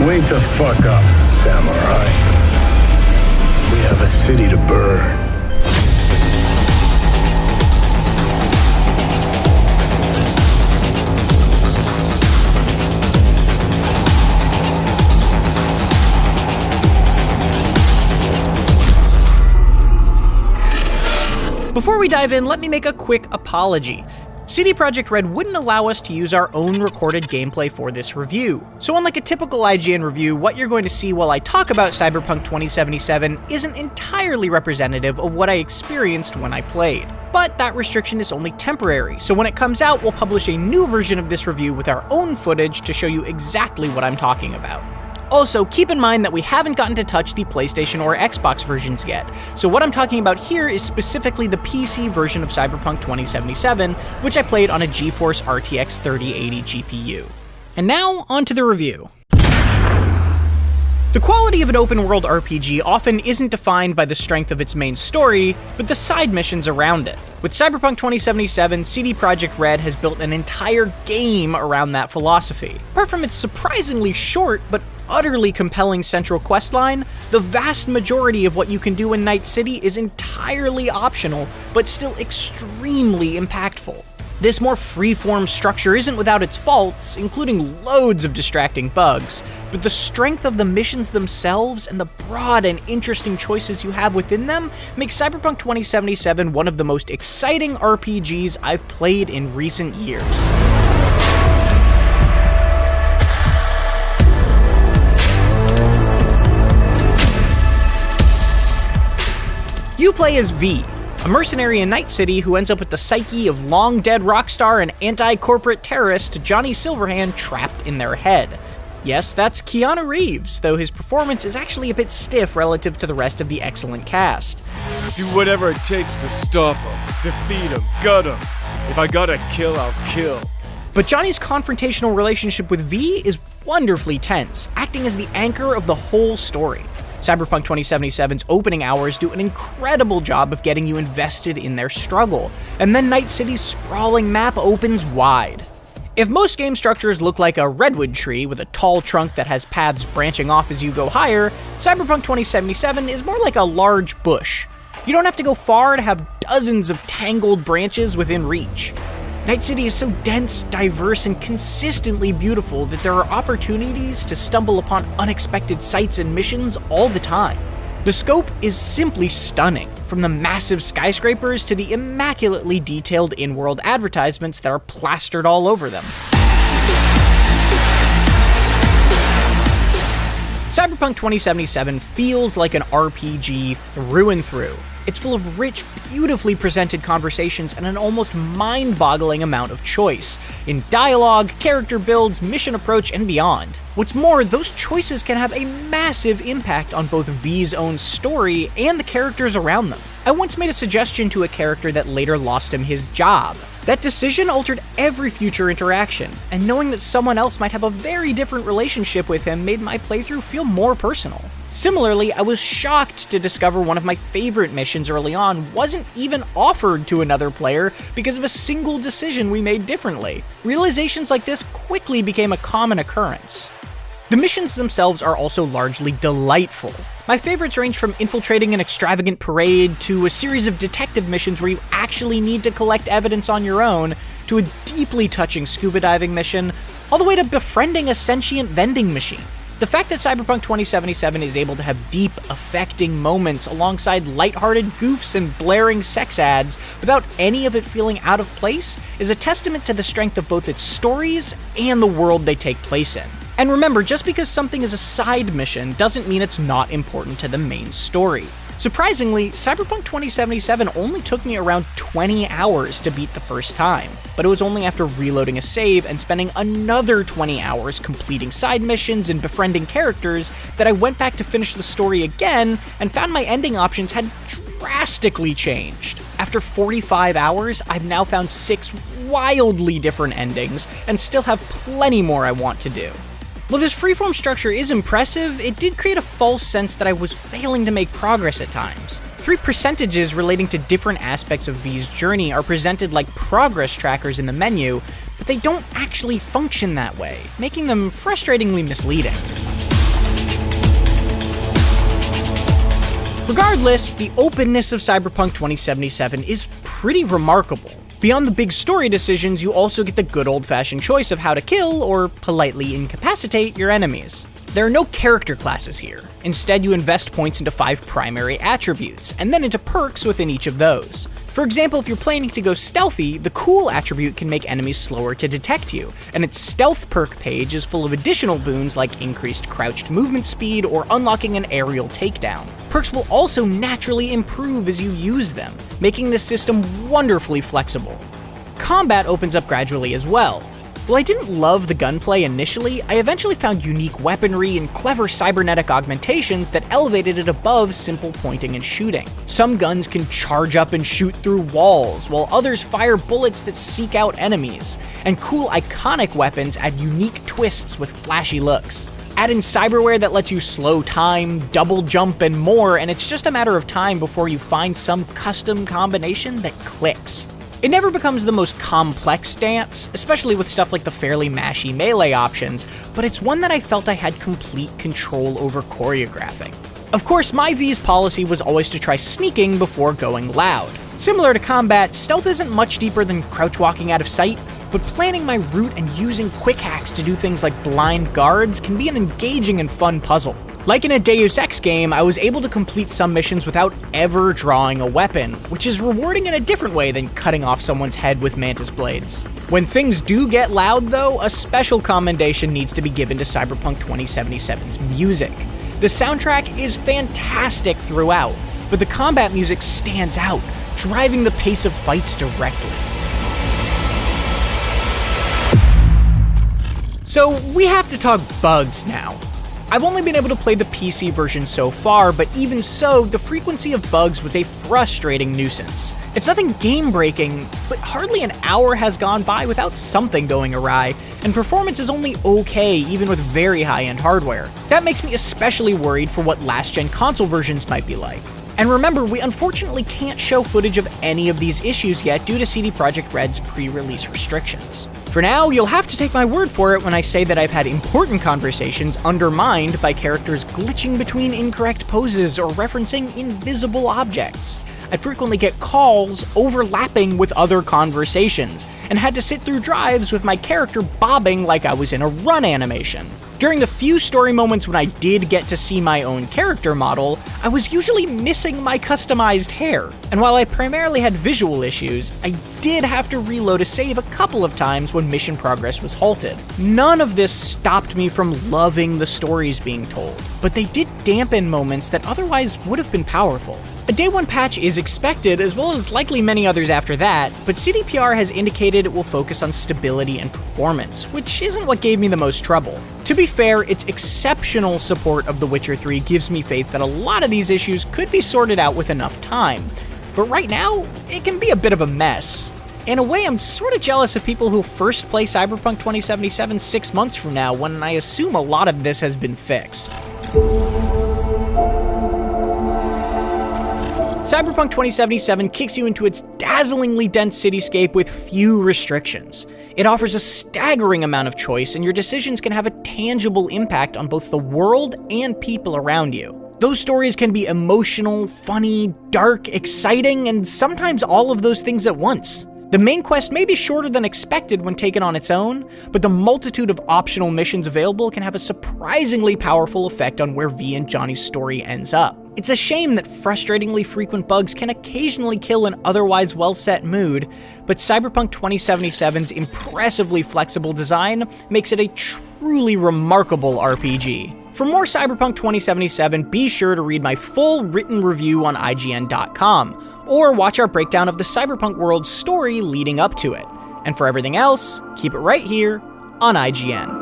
Wake the fuck up, samurai. We have a city to burn. Before we dive in, let me make a quick apology. CD Projekt Red wouldn't allow us to use our own recorded gameplay for this review. So unlike a typical IGN review, what you're going to see while I talk about Cyberpunk 2077 isn't entirely representative of what I experienced when I played. But that restriction is only temporary, so when it comes out, we'll publish a new version of this review with our own footage to show you exactly what I'm talking about. Also, keep in mind that we haven't gotten to touch the PlayStation or Xbox versions yet, so what I'm talking about here is specifically the PC version of Cyberpunk 2077, which I played on a GeForce RTX 3080 GPU. And now, on to the review. The quality of an open-world RPG often isn't defined by the strength of its main story, but the side missions around it. With Cyberpunk 2077, CD Projekt Red has built an entire game around that philosophy. Apart from its surprisingly short but utterly compelling central questline, the vast majority of what you can do in Night City is entirely optional, but still extremely impactful. This more free-form structure isn't without its faults, including loads of distracting bugs, but the strength of the missions themselves and the broad and interesting choices you have within them make Cyberpunk 2077 one of the most exciting RPGs I've played in recent years. You play as V, a mercenary in Night City who ends up with the psyche of long-dead rock star and anti-corporate terrorist Johnny Silverhand trapped in their head. Yes, that's Keanu Reeves, though his performance is actually a bit stiff relative to the rest of the excellent cast. Do whatever it takes to stop him, defeat him, gut him. If I gotta kill, I'll kill. But Johnny's confrontational relationship with V is wonderfully tense, acting as the anchor of the whole story. Cyberpunk 2077's opening hours do an incredible job of getting you invested in their struggle, and then Night City's sprawling map opens wide. If most game structures look like a redwood tree with a tall trunk that has paths branching off as you go higher, Cyberpunk 2077 is more like a large bush. You don't have to go far to have dozens of tangled branches within reach. Night City is so dense, diverse, and consistently beautiful that there are opportunities to stumble upon unexpected sights and missions all the time. The scope is simply stunning, from the massive skyscrapers to the immaculately detailed in-world advertisements that are plastered all over them. Cyberpunk 2077 feels like an RPG through and through. It's full of rich, beautifully presented conversations and an almost mind-boggling amount of choice in dialogue, character builds, mission approach, and beyond. What's more, those choices can have a massive impact on both V's own story and the characters around them. I once made a suggestion to a character that later lost him his job. That decision altered every future interaction, and knowing that someone else might have a very different relationship with him made my playthrough feel more personal. Similarly, I was shocked to discover one of my favorite missions early on wasn't even offered to another player because of a single decision we made differently. Realizations like this quickly became a common occurrence. The missions themselves are also largely delightful. My favorites range from infiltrating an extravagant parade to a series of detective missions where you actually need to collect evidence on your own, to a deeply touching scuba diving mission, all the way to befriending a sentient vending machine. The fact that Cyberpunk 2077 is able to have deep, affecting moments alongside lighthearted goofs and blaring sex ads without any of it feeling out of place is a testament to the strength of both its stories and the world they take place in. And remember, just because something is a side mission doesn't mean it's not important to the main story. Surprisingly, Cyberpunk 2077 only took me around 20 hours to beat the first time, but it was only after reloading a save and spending another 20 hours completing side missions and befriending characters that I went back to finish the story again and found my ending options had drastically changed. After 45 hours, I've now found 6 wildly different endings and still have plenty more I want to do. While this freeform structure is impressive, it did create a false sense that I was failing to make progress at times. 3 percentages relating to different aspects of V's journey are presented like progress trackers in the menu, but they don't actually function that way, making them frustratingly misleading. Regardless, the openness of Cyberpunk 2077 is pretty remarkable. Beyond the big story decisions, you also get the good old-fashioned choice of how to kill or politely incapacitate your enemies. There are no character classes here. Instead, you invest points into 5 primary attributes, and then into perks within each of those. For example, if you're planning to go stealthy, the cool attribute can make enemies slower to detect you, and its stealth perk page is full of additional boons like increased crouched movement speed or unlocking an aerial takedown. Perks will also naturally improve as you use them, making this system wonderfully flexible. Combat opens up gradually as well. While I didn't love the gunplay initially, I eventually found unique weaponry and clever cybernetic augmentations that elevated it above simple pointing and shooting. Some guns can charge up and shoot through walls, while others fire bullets that seek out enemies, and cool iconic weapons add unique twists with flashy looks. Add in cyberware that lets you slow time, double jump, and more, and it's just a matter of time before you find some custom combination that clicks. It never becomes the most complex dance, especially with stuff like the fairly mashy melee options, but it's one that I felt I had complete control over choreographing. Of course, my V's policy was always to try sneaking before going loud. Similar to combat, stealth isn't much deeper than crouch walking out of sight, but planning my route and using quick hacks to do things like blind guards can be an engaging and fun puzzle. Like in a Deus Ex game, I was able to complete some missions without ever drawing a weapon, which is rewarding in a different way than cutting off someone's head with mantis blades. When things do get loud though, a special commendation needs to be given to Cyberpunk 2077's music. The soundtrack is fantastic throughout, but the combat music stands out, driving the pace of fights directly. So we have to talk bugs now. I've only been able to play the PC version so far, but even so, the frequency of bugs was a frustrating nuisance. It's nothing game-breaking, but hardly an hour has gone by without something going awry, and performance is only okay even with very high-end hardware. That makes me especially worried for what last-gen console versions might be like. And remember, we unfortunately can't show footage of any of these issues yet due to CD Projekt Red's pre-release restrictions. For now, you'll have to take my word for it when I say that I've had important conversations undermined by characters glitching between incorrect poses or referencing invisible objects. I frequently get calls overlapping with other conversations, and had to sit through drives with my character bobbing like I was in a run animation. During the few story moments when I did get to see my own character model, I was usually missing my customized hair. And while I primarily had visual issues, I did have to reload a save a couple of times when mission progress was halted. None of this stopped me from loving the stories being told, but they did dampen moments that otherwise would have been powerful. A Day 1 patch is expected, as well as likely many others after that, but CDPR has indicated it will focus on stability and performance, which isn't what gave me the most trouble. To be fair, its exceptional support of The Witcher 3 gives me faith that a lot of these issues could be sorted out with enough time, but right now, it can be a bit of a mess. In a way, I'm sort of jealous of people who first play Cyberpunk 2077 6 months from now, when I assume a lot of this has been fixed. Cyberpunk 2077 kicks you into its dazzlingly dense cityscape with few restrictions. It offers a staggering amount of choice, and your decisions can have a tangible impact on both the world and people around you. Those stories can be emotional, funny, dark, exciting, and sometimes all of those things at once. The main quest may be shorter than expected when taken on its own, but the multitude of optional missions available can have a surprisingly powerful effect on where V and Johnny's story ends up. It's a shame that frustratingly frequent bugs can occasionally kill an otherwise well-set mood, but Cyberpunk 2077's impressively flexible design makes it a truly remarkable RPG. For more Cyberpunk 2077, be sure to read my full written review on IGN.com, or watch our breakdown of the Cyberpunk world's story leading up to it. And for everything else, keep it right here on IGN.